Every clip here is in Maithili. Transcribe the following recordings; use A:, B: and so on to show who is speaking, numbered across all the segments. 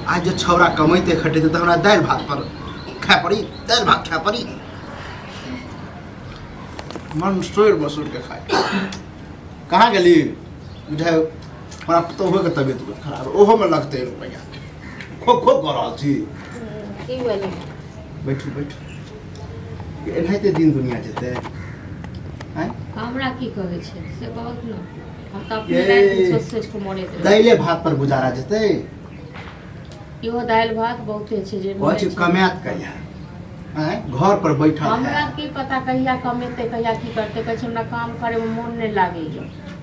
A: आज जो छौरा कमाते खटेते तो हमरा दाल भात पर खाए पड़ी, दाल भात खाए पड़ी। मन सोर बसोर के खाए। कहाँ गली बुझाए हमरा तो हो के तबियत खराब ओहो में लगते रुपया खूब खूब कर रहल छी।
B: की बोली
A: बैठू बैठू एनाहिते दिन दुनिया जेते हैं।
B: हमरा की कहै छै से बहुत न हम त अपने रात सोच के मरे रहे।
A: दाइले भात पर गुजारा जेते।
B: इहो दाल भात बहुते छै जे
A: कहै कमात कहिया हैं घर पर बैठल
B: हमरा
A: है।
B: की पता कहिया कमेते कहिया की करते कहै छै हमरा काम करे में मन नहीं लागैया।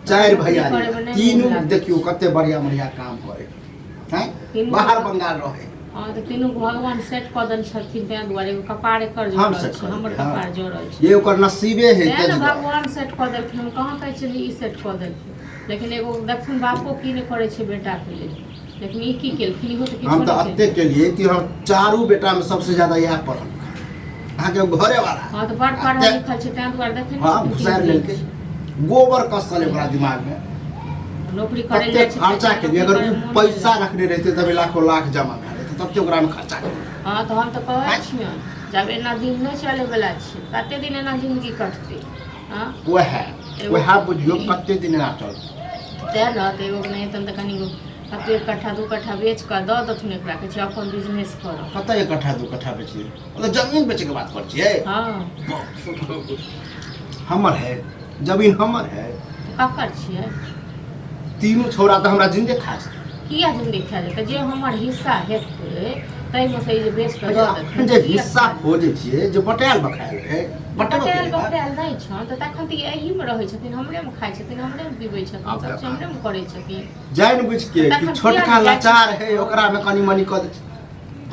A: चार भैया तीनों देखियो कते बढ़िया बढ़िया काम करे हैं बाहर बंगाल रहे।
B: हां त तीनों भगवान सेट क देन छथिन तै दुआरे कपार कर
A: हम
B: जोड़ल
A: सेट
B: छै
A: कर
B: हमर
A: देलियै,
B: कपार जोड़ल छै।
A: ये ओकर नसीबे है
B: तै
A: तेज
B: न भगवान सेट क देलखिन हम कहां कहै छी ई सेट क देलखिन। लेकिन एगो दक्षिण बापो की नहीं करे छै बेटा के लेल। लेकिन ई की केलखिन हो त किछ
A: हम तो अत्ते के लिए कि हम चारों बेटा में सबसे ज्यादा यह पढ़ल अहाँ के घरे वाला।
B: हां त बड़ पढ़ल लिखल छै तै दुआरे देखै
A: हां घुसार लेके गोबर कसले बड़ा दिमाग में
B: नौकरी करे
A: कते
B: जाइ छै
A: खर्चा के लिए। अगर वो पैसा रखने रहते तब लाखों लाख जमा कर लेते तब तो ओकरा में खर्चा कर।
B: हां तो हम तो कहै छियै जब एना दिन नहीं चले वाला छै कते दिन एना जिंदगी कटते। हां
A: वह बुझियो कते दिन ना चल
B: तै न त एगो नहीं तन त कनी कते कट्ठा दू कट्ठा बेच के द दथुन एकरा के छै अपन बिजनेस कर।
A: कते एक कट्ठा दू कट्ठा बेचिए मतलब जमीन बेचे के बात कर छिए।
B: हां
A: हमर है जमीन हमर है
B: ककर छियै
A: तीनों छोरा तो हमरा जिंदे खा छै।
B: किया जिंदगी खा जेतै जे हमर हिस्सा हेतै तै में से जे बेच के द देथिन
A: जे हिस्सा खोजे छिए जे बटायल बखायल है
B: बटायल बटायल नहीं छ त तखन त एही में रहै छथिन हमरे में खाइ छथिन हमरे में पीबै छथिन सब चीज हमरे में करै छथिन।
A: जान बुझ के कि छोटका लाचार है ओकरा में कनी मनी क दे।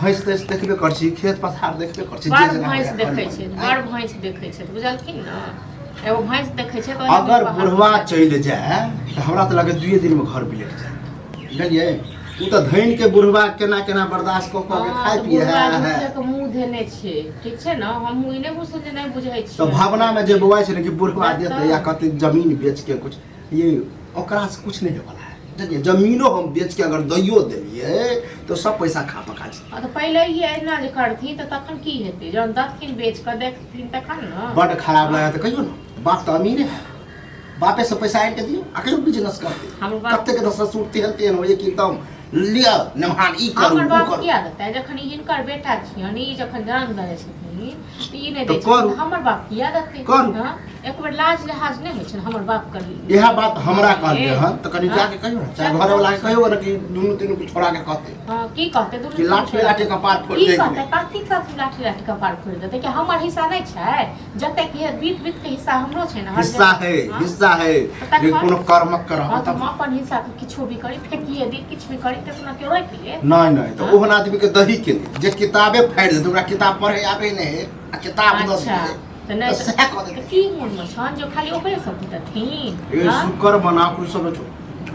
A: भैंस तेस देखबे कर छी खेत पथार देखबे कर छी
B: बड़ भैंस देखै छै बड़ भैंस देखै छै बुझलखिन न एगो भैंस देखै छै त
A: अगर बुढ़वा चल जाए तो हमरा तो लगे 2 दिन में घर बिलेट जाए बुझलिए। उ तो धैन के बुढ़वा केना केना बर्दाश्त क के खाय पिए है
B: के मुंह देने छै ठीक छै न हम ई नै बुझै छै नै बुझै छी।
A: तो भावना में जे बुआई छै कि बुढ़वा देते या कते जमीन बेच के कुछ ये ओकरा से कुछ नहीं होवाला है बुझलिए। जमीनो हम बेच के अगर दैयो देलिए तो सब पैसा खा पका छै।
B: हां तो पहले ही एना जे करथी त तखन की हेतै जन दथकिन बेच के देखथिन तखन न
A: बड़ खराब लगा तो कहियो न बाप तो अमीर है बापे से पैसा आके दियो अकेले बिजनेस करते कते के 10 सूटते हलते हो एक एकदम लिया नमहान ई करू
B: हमर
A: ऊ
B: बाप
A: करू।
B: किया देतै जखन हिनकर बेटा छियन ई जखन जन्म देने छथिन त ई नै
A: तो
B: दै
A: करू।
B: छै हमर बाप किया देतै।
A: करू।
B: हां एक बेर लाज लिहाज नै होइ छै हमर बाप करी
A: यह बात हमरा कहलिए हन तो कनी जाके कहियो न चाहे घर वाला के कहियो न कि दुनु तीनों के छोड़ा के कहते
B: हां की कहते दुनु
A: कि लाठी लाठी का पार फोड़
B: की
A: दे
B: कहते कथी कथी लाठी लाठी का पार फोड़ देतै कि हमर हिस्सा नै छै जते कि बीत बीत के हिस्सा हमरो छै न
A: हिस्सा है ये कोनो कर्म कर
B: हां तो हम अपन हिस्सा के किछो भी करी फेकिए दी किछ भी करी त सुना के रोक लिए
A: नहीं नहीं तो ओहन आदमी के दही के जे किताबे फाड़ दे ओकरा किताब पढ़े आबे नै है आ किताब दस
B: अच्छा
A: दे
B: त नै
A: तो सह कह दे
B: की मन में छन जो खाली ओकरे सब देथिन
A: ए शुक्र बना कुछ सब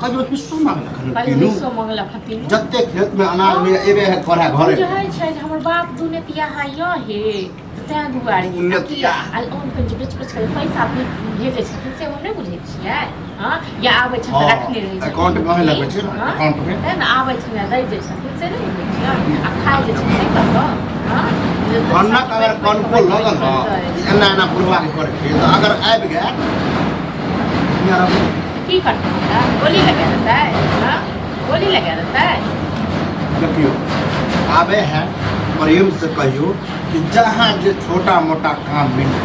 A: कहियो हिस्सो मांगला
B: खाली
A: खाली
B: हिस्सो मंगला खतिन
A: जत्ते खेत में अनाज में एबे है करे घरे
B: जो है छै हमर बाप दुनेतिया है य हे तै दुआरे
A: दुनेतिया।
B: आ ओन पे जे बेच बेच के पैसा भेजे छथिन से हम नै बुझै छियै। हां या आबै छै त रखने रहै छै
A: अकाउंट में है लगे छै अकाउंट में
B: तै न आबै छै न दै जे छथिन से नै बुझै छियै आ खाय जे छै से कत हां
A: अन्ना अगर कौन को लगल न एना एना बुढ़वा के करे के तो अगर आबि गए यार
B: की करतै गोली लगा देतै हां गोली लगा देतै
A: देखियो आबे है प्रेम से कहियो कि जहाँ जे छोटा मोटा काम मिले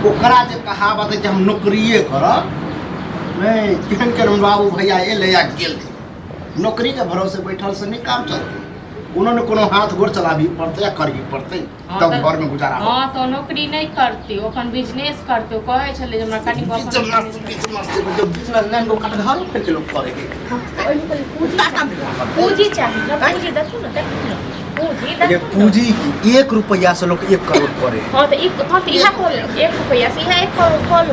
A: ओकरा जे कहावत है कि हम नौकरिए करब नहीं केहन केहन बाबू भैया एले या गेल नौकरी के भरोसे बैठल से नहीं काम चलते कोनो न कोनो हाथ गोड़ चलाबी पड़ते या करही पड़ते तब घर में गुजारा हो।
B: हां तो नौकरी नहीं करती अपन बिजनेस करते कहै छले जे हमरा कनी
A: बिजनेस नहीं लोग घर फेर के लोग करेंगे
B: पूंजी चाहिए पूंजी देखू न पूंजी
A: ये
B: देखू
A: पूंजी 1 रुपया से लोग 1 करोड़ करे।
B: हां तो इहा खोल 1 रुपया से इहा 1 करोड़ खोल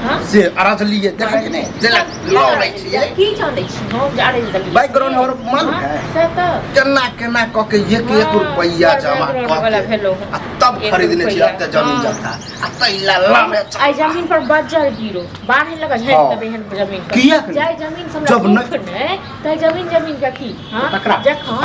B: हां
A: से अराज लिए देखे नहीं जेला लो रै छियै
B: की जानै छी हम जानै दली
A: बैकग्राउंड और मन है
B: से त
A: केना केना क के 1 रुपया जमा
B: वाला
A: क
B: भेलो
A: के तब
B: एक
A: खरीदने छी
B: रुपया।
A: अब त जमीन
B: हाँ।
A: जथा आ तैला लामे
B: आई जमीन पर बज्जर गिरो बाढ़ लगा झट
A: हाँ।
B: तबे हन जमीन पर
A: किया के?
B: जाय जमीन से
A: जब
B: हमरा
A: न-
B: दुख ने तै जमीन का की हां
A: तकरा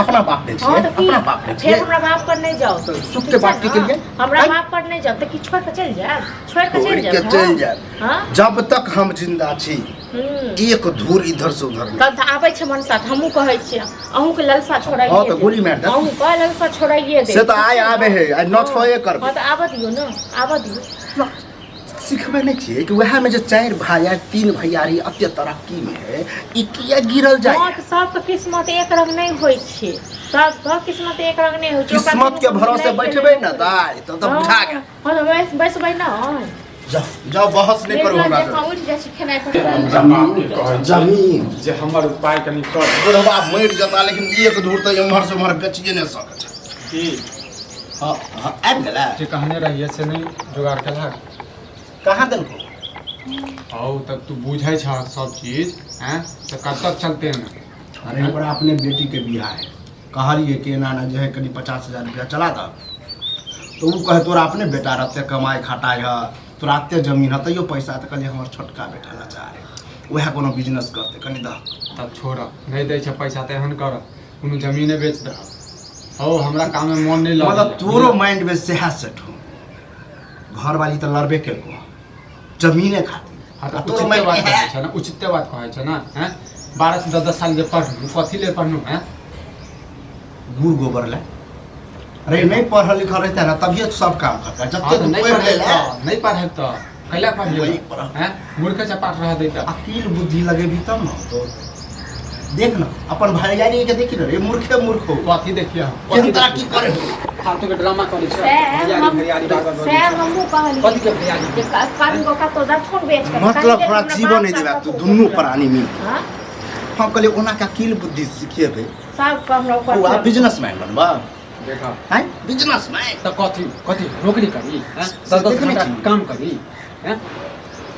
A: अपना बाप ने छिए
B: हाँ, तो की?
A: अपना बाप ने
B: फिर
A: छिए
B: हमरा बाप पर नहीं जाओ
A: तो सुख के बात की के लिए?
B: हमरा
A: हैं?
B: बाप पर नहीं जाओ तो की छोड़ के चल जाए छोड़ के
A: छोड़
B: चल
A: के
B: जाए
A: चल जाए
B: हां
A: जब तक हम जिंदा छी एक धूर इधर से उधर नहीं।
B: तब त आबै छै मन साथ हमहू कहै छियै अहूँ के ललसा छोड़ाइए
A: हाँ, तो गोली मार दे।
B: अहूँ कह ललसा छोड़ाइए दे
A: से तो आय आबे है आज न छोए कर
B: हाँ तो आबऽ दियो न आबऽ दियो
A: सिखबे नहीं छिए कि वह में जो 4 भाई 3 भैयारी अत्य तरक्की में है ई किया गिरल जाए
B: हाँ, तो सबके किस्मत एक रंग नहीं होइ छै सबके किस्मत एक रंग नहीं होइ छै ओकरा
A: किस्मत के
B: कोनो
A: भरोसे
B: मिलै
A: बैठबे
B: छै
A: न दाई तो
B: हाँ,
A: बुझा गया
B: हाँ तो बैसबै न
A: जाओ बहस नहीं करू हमरा
B: देखा
A: से
B: उठि जाइ छै खेनाइ पर
A: जमीन
C: जे हमर उपाय कनी कर
A: बुढ़वा मर जता लेकिन एक धूर तो एम्हर से उम्हर बेचिए नहीं सकै छै
C: की
A: हाँ हाँ आबि गेला
C: जे कहने रहिए से नहीं जुगाड़ केलक
A: कहाँ देलको
C: औ तब तू बुझै छ सब चीज हैं तो कब तक चलते हैं
A: अरे हमरा अपने बेटी के बियाह है कहलिए कि एना ना जो है कनी 50,000 रुपया चला दा तो वो कहे तोरा अपने बेटा रहते कमाई खटाई है तोरा अत्ते जमीन है तैयो पैसा तो कहलिए हमर छोटका बेटा लाचार है वह कोनो बिजनेस करते कनी दा
C: तब छोड़ नहीं दै छ पैसा तो एहन कर कोनो जमीने बेच दे औ हमरा काम में मन नहीं
A: मतलब
C: लग
A: तोरो माइंड में सेहा सेट हो घर वाली तो लड़बे के को जमीने खातिर
C: हाँ तो
A: आ तोरो
C: उचित
A: माइंड
C: बात कहै छ ना उचित बात कहै छ ना हैं 12 से 10 साल जे पढ़लू कथी ले पढ़लू हैं
A: गुड़ गोबर ले अरे नहीं पढ़ल लिखल रहता है ना तभी तो सब काम करता है जब
C: हाँ तो
A: तक
C: नहीं
A: पढ़
C: पढ़े
A: ले
C: नहीं पढ़े तो कैला
A: वही
C: पढ़े
A: पढ़ा।
C: हैं मूर्ख चपाट रह देता
A: अकील बुद्धि लगेगी तब ना तो देख ना अपन भैयारी के देखी ना रे मूर्खे मूर्ख हो
C: कथी देखिए
A: केहन तरह की करे
C: फालतू के ड्रामा करे छ
B: सैम हमहू कहलिए
C: कथी के भैयारी
B: जे कान गो का तो दक्षिण बेच के
A: मतलब थोड़ा जीवन नहीं देवा तू दुनू प्राणी मिल
B: हां
A: हम कहले ओना का अकील बुद्धि सिखेबे
B: सब को हमरा
A: वो
B: ऊपर
A: बिजनेसमैन बनबा
C: देखा
A: हैं बिजनेसमैन
C: तो कथी कथी नौकरी करी हैं
A: से
C: 10
A: देखने
C: घंटा
A: छी।
C: काम करी हैं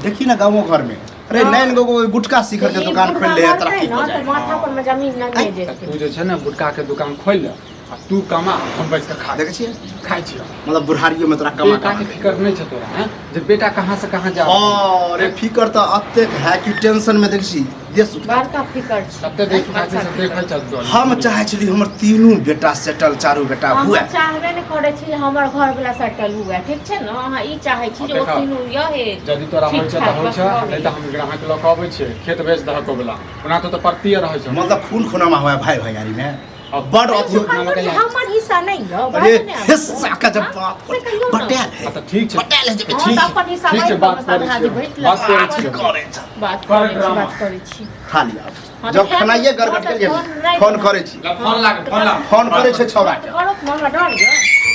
A: देखी ना गाँव घर में अरे
B: हाँ।
A: नैन गो गुटखा शिखर के दुकान खोल ले तरक्की हो
B: तो
A: जाए
B: माथा पर में जमीन नहीं दे
C: त
B: देते
C: तू जे छै ना गुटका के दुकान खोल ले आ तू कमा हम बैठ के खा
A: देखे छिए
C: खाइ छियो
A: मतलब बुढ़ारियों में तोरा कमा
C: बेटा के फिकर नहीं छै तोरा हैं जे बेटा कहां से कहां जा
A: अरे फिकर तो अत्ते है कि टेंशन में देखी देश उठा
B: बड़का फिकर छै
C: तते देख खाते से देखै छ
A: हम चाहे छली हमर तीनों बेटा सेटल चारू बेटा
B: हम
A: हुए
B: चाहबे नहीं करे छी जे हमर घर वाला सेटल हुए ठीक छै ना अहाँ ई चाहे छी जे ओ
C: देखा।
B: तीनू यहे
C: यदि तोरा होइ छै त होइ छै नहीं त हम ग्राहक लऽ के अबै छियै खेत बेच दह को बला ओना तो परतिए रहै छै
A: मतलब खून खुनामा हुआ भाई भैयारी में बड़ अथी
B: हमर हिस्सा नहीं है
A: अरे हिस्सा का जब बाप पटेल है
C: त ठीक छै
A: पटेल है जब
B: हाँ,
A: ठीक
B: तो अपन हिस्सा
C: ठीक छै
B: वही
C: बात
B: पर
C: करै
B: साधा
C: छियै
B: जी
C: बात करै छियै
A: करे छ
B: बात
C: कर
B: करै छी
C: ड्रामा।
B: बात करै छी
A: खाली आप
B: हाँ,
A: जब
B: तो
A: खनाइए
B: फोन
A: गड़गड़
B: नहीं
A: के
B: फोन नहीं
A: फोन करे छी
C: फोन लाग
A: फोन करे छै छौरा के
B: करो हमरा डर गयो